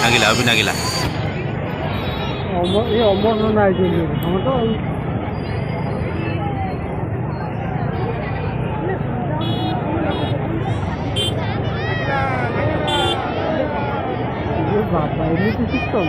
नागिला अभी नागिला ये अमर ना हम तो बाबा एमती सिस्टम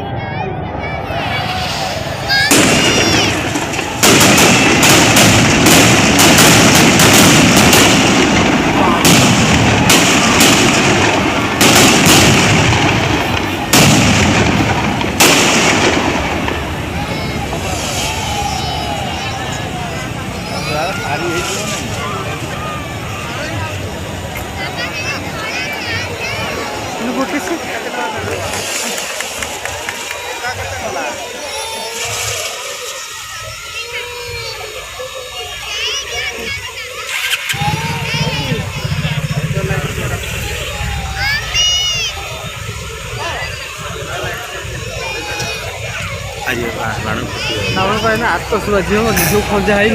बाण आतसबाजी हम जो खंजा है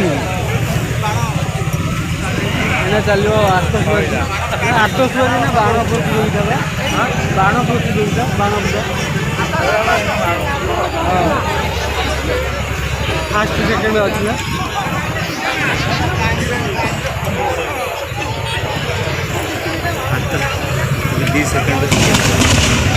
चलो आतसबाजी आतसबाजी ना बाण प्रतियोगिता बाण प्रतियोगिता बाण पूजा फास्ट सेकेंड अच्छी ना 20 सेकेंड